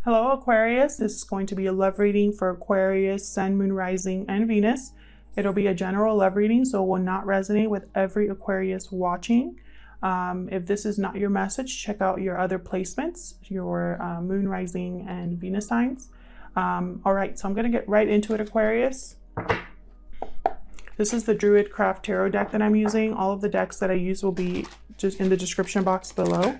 Hello Aquarius, this is going to be a love reading for Aquarius, Sun, Moon, Rising, and Venus. It'll be a general love reading, so it will not resonate with every Aquarius watching. If this is not your message, check out your other placements, your Moon, Rising, and Venus signs. All right, so I'm going to get right into it, Aquarius. This is the Druid Craft Tarot deck that I'm using. All of the decks that I use will be just in the description box below.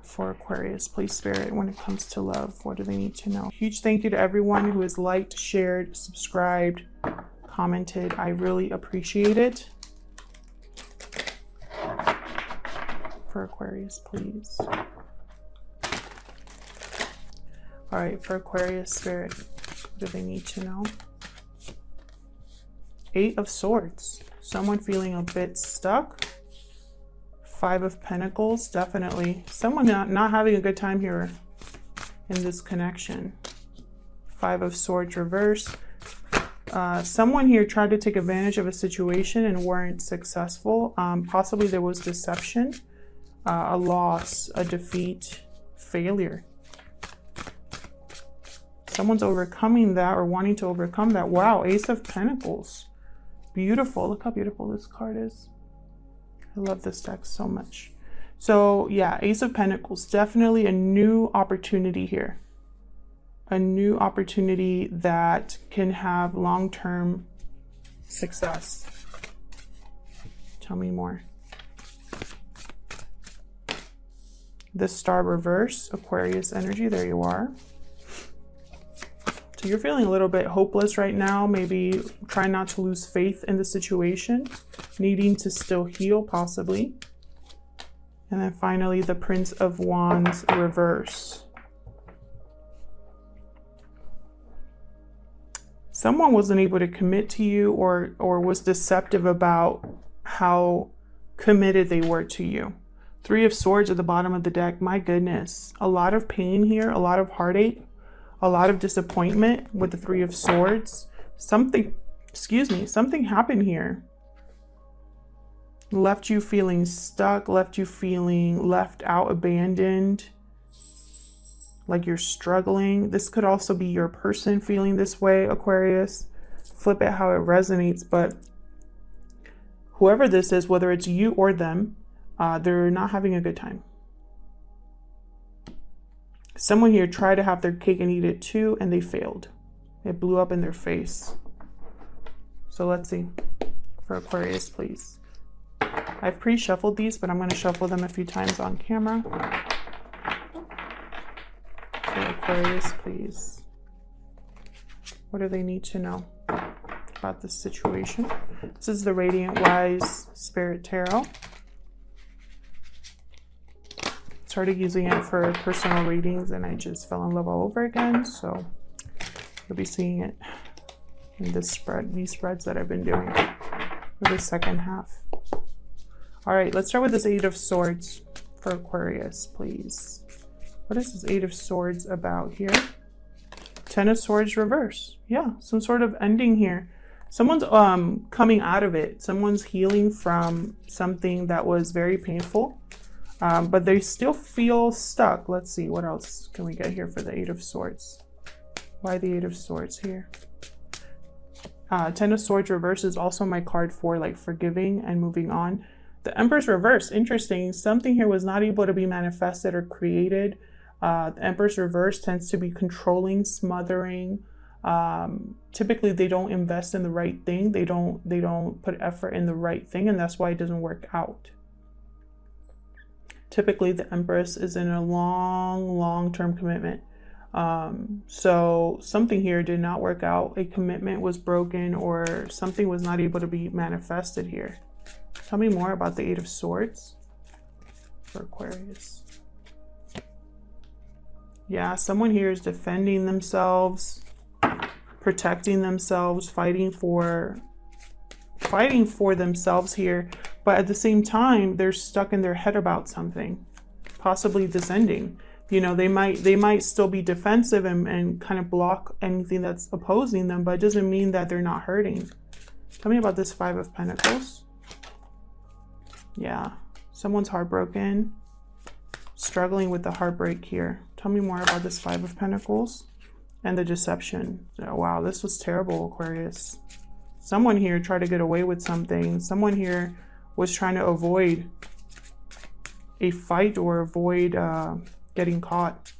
For Aquarius, please Spirit, when it comes to love, what do they need to know? Huge thank you to everyone who has liked, shared, subscribed, commented. I really appreciate it. For Aquarius, please. All right, for Aquarius Spirit, what do they need to know? 8 of Swords. Someone feeling a bit stuck. 5 of Pentacles, definitely. Someone not having a good time here in this connection. 5 of Swords reverse. Someone here tried to take advantage of a situation and weren't successful. Possibly there was deception, a loss, a defeat, failure. Someone's overcoming that or wanting to overcome that. Wow, Ace of Pentacles. Beautiful. Look how beautiful this card is. I love this deck so much. So yeah, Ace of Pentacles, definitely a new opportunity here. A new opportunity that can have long-term success. Tell me more. The Star reverse, Aquarius energy, there you are. So you're feeling a little bit hopeless right now, maybe trying not to lose faith in the situation, needing to still heal possibly. And then finally, the Prince of Wands reverse. Someone wasn't able to commit to you or was deceptive about how committed they were to you. 3 of Swords at the bottom of the deck. My goodness, a lot of pain here, a lot of heartache. A lot of disappointment with the 3 of Swords. Something happened here. Left you feeling stuck, left you feeling left out, abandoned, like you're struggling. This could also be your person feeling this way, Aquarius. Flip it how it resonates, but whoever this is, whether it's you or them, they're not having a good time. Someone here tried to have their cake and eat it too, and they failed. It blew up in their face. So let's see. For Aquarius, please. I've pre-shuffled these, but I'm going to shuffle them a few times on camera. For Aquarius, please. What do they need to know about this situation? This is the Radiant Wise Spirit Tarot. Started using it for personal readings and I just fell in love all over again, so you'll be seeing it in this spread, these spreads that I've been doing for the second half. All right, let's start with this 8 of Swords for Aquarius, please. What is this 8 of Swords about here? 10 of Swords reverse. Yeah, some sort of ending here. Someone's coming out of it. Someone's healing from something that was very painful. But they still feel stuck. Let's see, what else can we get here for the 8 of Swords? Why the 8 of Swords here? 10 of Swords reverse is also my card for like forgiving and moving on. The Empress reverse, interesting. Something here was not able to be manifested or created. The Empress reverse tends to be controlling, smothering. Typically they don't invest in the right thing. They don't put effort in the right thing, and that's why it doesn't work out. Typically, the Empress is in a long-term commitment. So something here did not work out. A commitment was broken or something was not able to be manifested here. Tell me more about the 8 of Swords for Aquarius. Yeah, someone here is defending themselves, protecting themselves, fighting for themselves here. But at the same time, they're stuck in their head about something, possibly this ending. You know, they might still be defensive and kind of block anything that's opposing them, but it doesn't mean that they're not hurting. Tell me about this 5 of Pentacles. Yeah, Someone's heartbroken, struggling with the heartbreak here. Tell me more about this Five of Pentacles and the deception. Oh, wow, this was terrible, Aquarius. Someone here tried to get away with something. Someone here was trying to avoid a fight or avoid getting caught.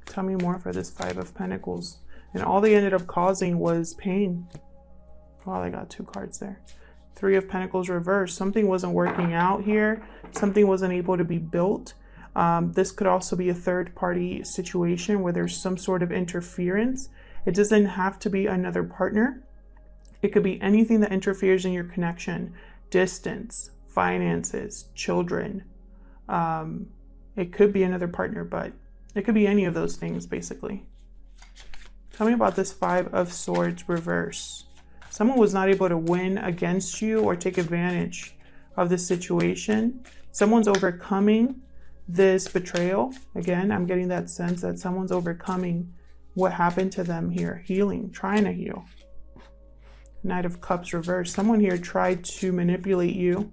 Tell me more for this Five of Pentacles. And all they ended up causing was pain. Wow, they got two cards there. Three of Pentacles reversed. Something wasn't working out here. Something wasn't able to be built. This could also be a third-party situation where there's some sort of interference. It doesn't have to be another partner. It could be anything that interferes in your connection. Distance, finances, children. It could be another partner, but it could be any of those things, basically. Tell me about this Five of Swords reverse. Someone was not able to win against you or take advantage of this situation. Someone's overcoming this betrayal. Again, I'm getting that sense that someone's overcoming what happened to them here. Healing, trying to heal. Knight of Cups reversed. Someone here tried to manipulate you.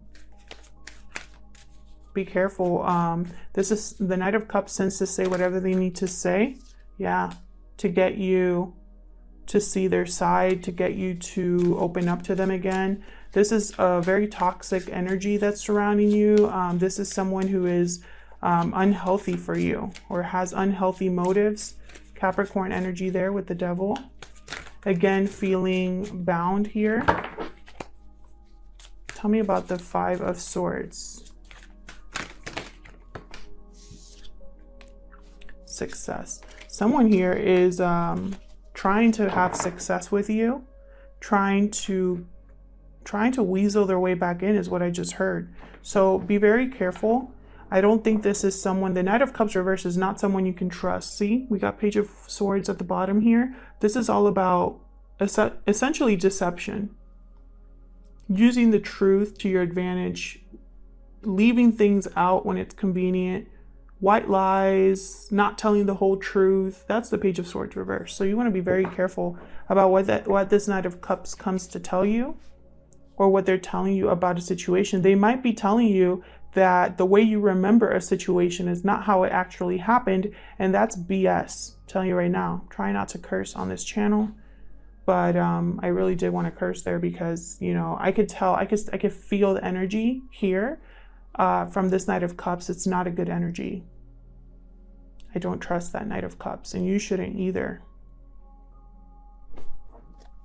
Be careful. This is the Knight of Cups tends to say whatever they need to say. Yeah, to get you to see their side, to get you to open up to them again. This is a very toxic energy that's surrounding you. This is someone who is unhealthy for you or has unhealthy motives. Capricorn energy there with the Devil. Again, feeling bound here. Tell me about the Five of Swords. Success. Someone here is trying to have success with you, trying to weasel their way back in is what I just heard. So be very careful. I don't think this is someone, the Knight of Cups reverse is not someone you can trust. See, we got Page of Swords at the bottom here. This is all about essentially deception. Using the truth to your advantage, leaving things out when it's convenient, white lies, not telling the whole truth. That's the Page of Swords reverse. So you want to be very careful about what this Knight of Cups comes to tell you or what they're telling you about a situation. They might be telling you that the way you remember a situation is not how it actually happened, and that's BS. I'm telling you right now. Try not to curse on this channel, but I really did want to curse there because, you know, I could tell, I could feel the energy here from this Knight of Cups. It's not a good energy. I don't trust that Knight of Cups, and you shouldn't either.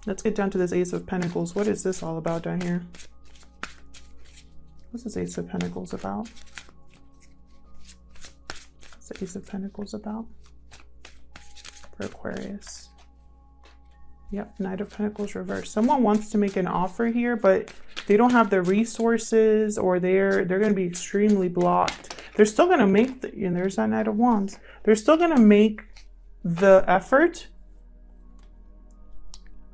Let's get down to this Ace of Pentacles. What is this all about down here? What's this Ace of Pentacles about? What's the Ace of Pentacles about for Aquarius? Yep, Knight of Pentacles reversed. Someone wants to make an offer here, but they don't have the resources, or they're going to be extremely blocked. They're still going to make and there's that Knight of Wands. They're still going to make the effort.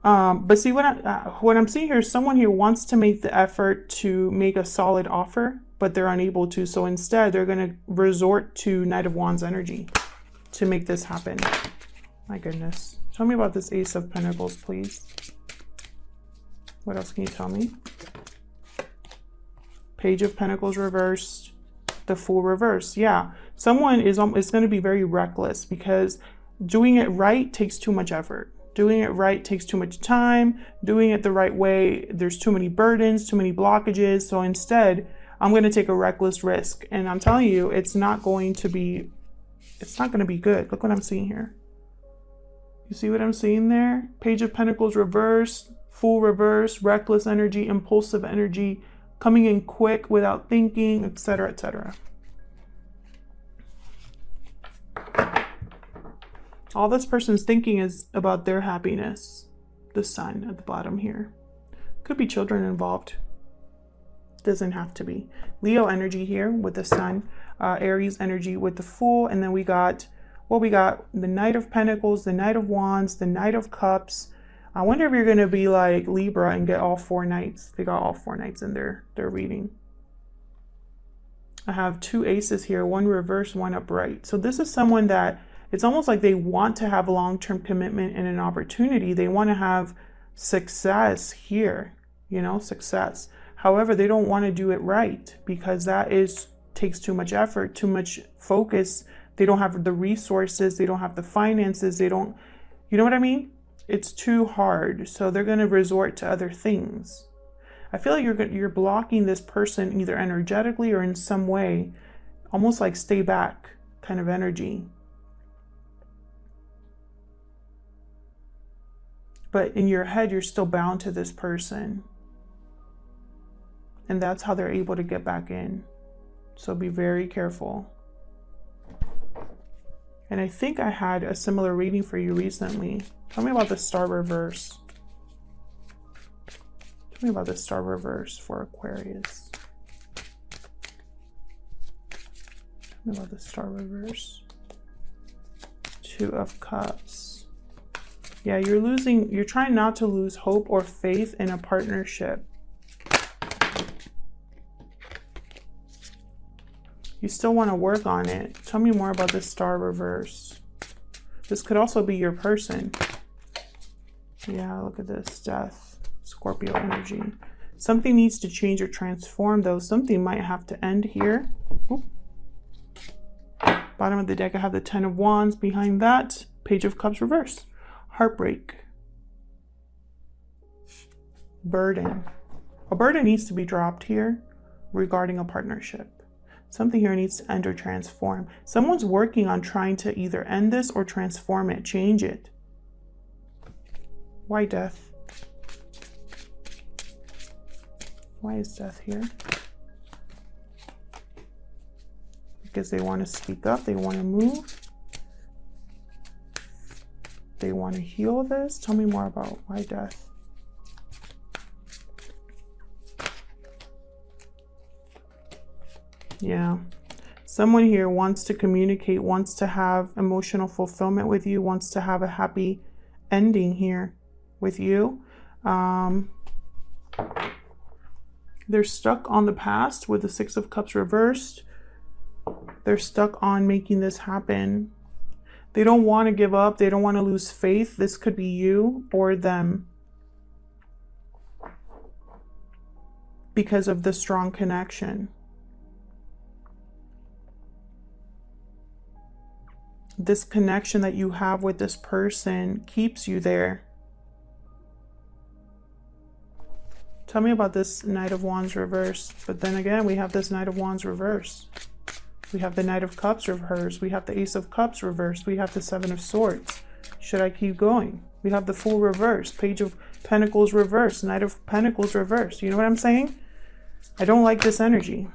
But see, what I'm seeing here is someone here wants to make the effort to make a solid offer, but they're unable to. So instead, they're going to resort to Knight of Wands energy to make this happen. My goodness. Tell me about this Ace of Pentacles, please. What else can you tell me? Page of Pentacles reversed. The Fool reversed. Yeah, someone is going to be very reckless because doing it right takes too much effort. Doing it right takes too much time. Doing it the right way, there's too many burdens, too many blockages. So instead, I'm going to take a reckless risk. And I'm telling you, it's not going to be good. Look what I'm seeing here. You see what I'm seeing there? Page of Pentacles reversed, Fool reversed, reckless energy, impulsive energy, coming in quick without thinking, etc., etc. All this person's thinking is about their happiness. The Sun at the bottom here. Could be children involved. Doesn't have to be. Leo energy here with the Sun. Aries energy with the Fool. And then we got, well, we got the Knight of Pentacles, the Knight of Wands, the Knight of Cups. I wonder if you're going to be like Libra and get all 4 Knights. They got all 4 Knights in their reading. I have 2 aces here, 1 reverse, 1 upright. So this is someone that it's almost like they want to have a long-term commitment and an opportunity. They want to have success here, you know, success. However, they don't want to do it right because that takes too much effort, too much focus. They don't have the resources. They don't have the finances. They don't, you know what I mean? It's too hard. So they're going to resort to other things. I feel like you're blocking this person either energetically or in some way, almost like stay back kind of energy. But in your head, you're still bound to this person. And that's how they're able to get back in. So be very careful. And I think I had a similar reading for you recently. Tell me about the star reverse. Tell me about the star reverse for Aquarius. Tell me about the star reverse. Two of Cups. Yeah, you're trying not to lose hope or faith in a partnership. You still want to work on it. Tell me more about the star reverse. This could also be your person. Yeah, look at this. Death. Scorpio energy. Something needs to change or transform, though. Something might have to end here. Oop. Bottom of the deck, I have the Ten of Wands. Behind that, Page of Cups reverse. Heartbreak. Burden. A burden needs to be dropped here regarding a partnership. Something here needs to end or transform. Someone's working on trying to either end this or transform it, change it. Why death? Why is death here? Because they want to speak up, they want to move. They want to heal this. Tell me more about why death. Yeah. Someone here wants to communicate, wants to have emotional fulfillment with you, wants to have a happy ending here with you. They're stuck on the past with the Six of Cups reversed. They're stuck on making this happen. They don't want to give up. They don't want to lose faith. This could be you or them. Because of the strong connection. This connection that you have with this person keeps you there. Tell me about this Knight of Wands reverse. But then again, we have this Knight of Wands reverse. We have the Knight of Cups reverse. We have the Ace of Cups reverse. We have the Seven of Swords. Should I keep going? We have the Fool reverse. Page of Pentacles reverse. Knight of Pentacles reverse. You know what I'm saying? I don't like this energy.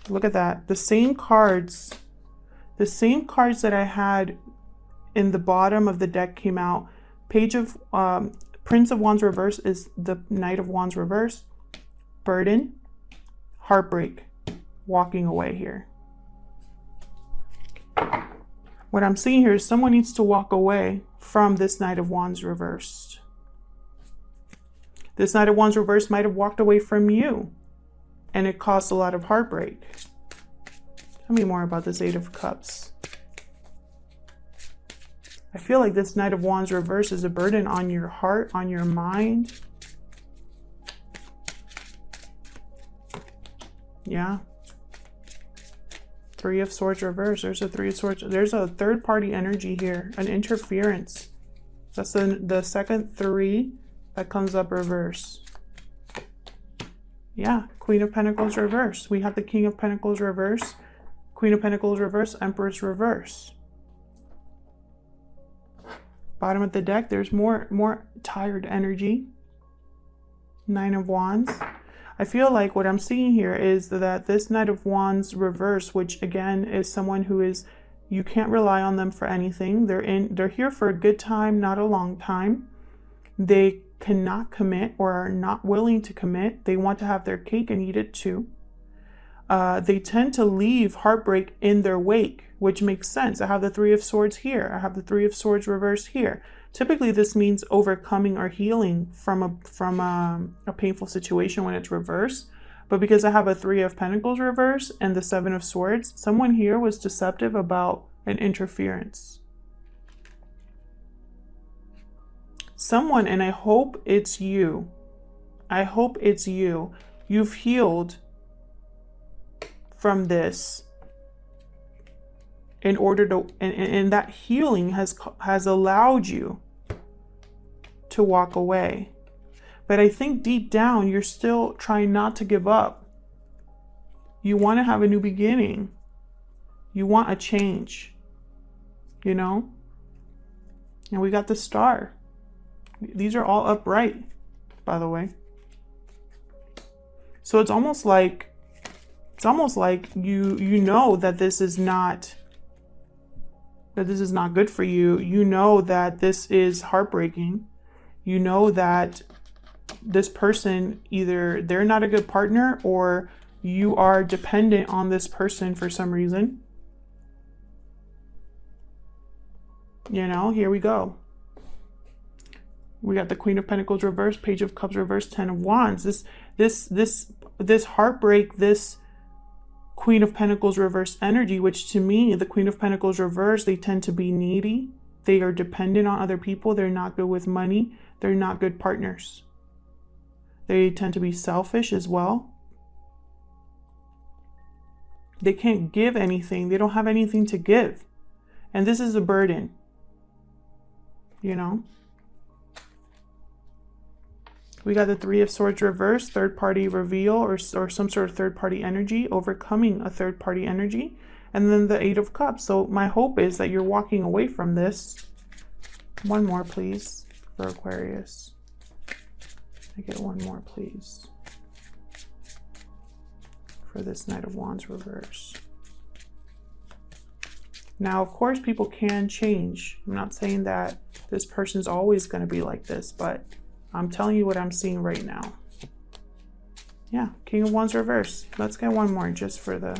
Look at that. The same cards that I had in the bottom of the deck came out. Page of Prince of Wands reverse is the Knight of Wands reverse. Burden, heartbreak, walking away here. What I'm seeing here is someone needs to walk away from this Knight of Wands reversed. This Knight of Wands reversed might have walked away from you, and it caused a lot of heartbreak. Tell me more about this Eight of Cups. I feel like this Knight of Wands reverse is a burden on your heart, on your mind. Yeah. Three of Swords reverse. There's a Three of Swords. There's a third party energy here, an interference. That's the second three that comes up reverse. Yeah, Queen of Pentacles reverse. We have the King of Pentacles reverse. Queen of Pentacles reverse, Empress reverse. Bottom of the deck, there's more tired energy. Nine of Wands. I feel like what I'm seeing here is that this Knight of Wands reverse, which again is someone who is, you can't rely on them for anything. They're here for a good time, not a long time. They cannot commit or are not willing to commit. They want to have their cake and eat it too. They tend to leave heartbreak in their wake, which makes sense. I have the Three of Swords here. I have the Three of Swords reversed here. Typically, this means overcoming or healing from a painful situation when it's reversed. But because I have a Three of Pentacles reversed and the Seven of Swords, someone here was deceptive about an interference. Someone, and I hope it's you, I hope it's you. You've healed from this in order to, and that healing has allowed you to walk away. But I think deep down, you're still trying not to give up. You want to have a new beginning. You want a change, you know? And we got the Star. These are all upright, by the way. So it's almost like you know that this is not good for you. You know that this is heartbreaking. You know that this person, either they're not a good partner or you are dependent on this person for some reason. You know, here we go. We got the Queen of Pentacles reversed, Page of Cups reversed, 10 of Wands. This heartbreak, this Queen of Pentacles reversed energy, which to me, the Queen of Pentacles reversed, they tend to be needy. They are dependent on other people. They're not good with money. They're not good partners. They tend to be selfish as well. They can't give anything. They don't have anything to give. And this is a burden, you know? We got the Three of Swords reversed, third-party reveal or some sort of third-party energy, overcoming a third-party energy. And then the Eight of Cups. So my hope is that you're walking away from this. One more, please, for Aquarius. I get one more, please, for this Knight of Wands reverse. Now, of course, people can change. I'm not saying that this person's always going to be like this, but I'm telling you what I'm seeing right now. Yeah, King of Wands reverse. Let's get one more just for the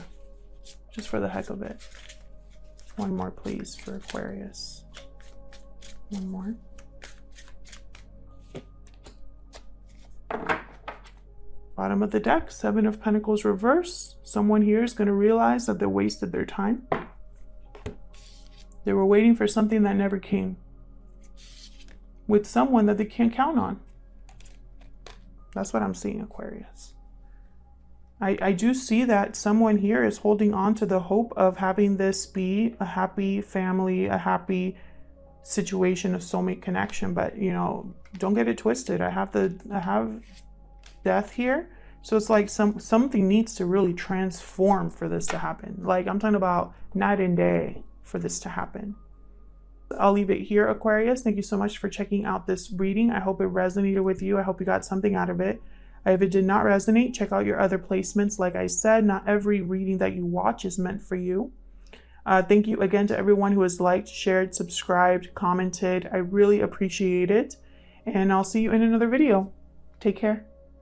heck of it. One more, please, for Aquarius. One more. Bottom of the deck, Seven of Pentacles reverse. Someone here is going to realize that they wasted their time. They were waiting for something that never came, with someone that they can't count on. That's what I'm seeing, Aquarius. I do see that someone here is holding on to the hope of having this be a happy family, a happy situation, a soulmate connection. But, you know, don't get it twisted. I have death here. So it's like something needs to really transform for this to happen. Like, I'm talking about night and day for this to happen. I'll leave it here, Aquarius. Thank you so much for checking out this reading. I hope it resonated with you. I hope you got something out of it. If it did not resonate, check out your other placements. Like I said, not every reading that you watch is meant for you. Thank you again to everyone who has liked, shared, subscribed, commented. I really appreciate it. And I'll see you in another video. Take care.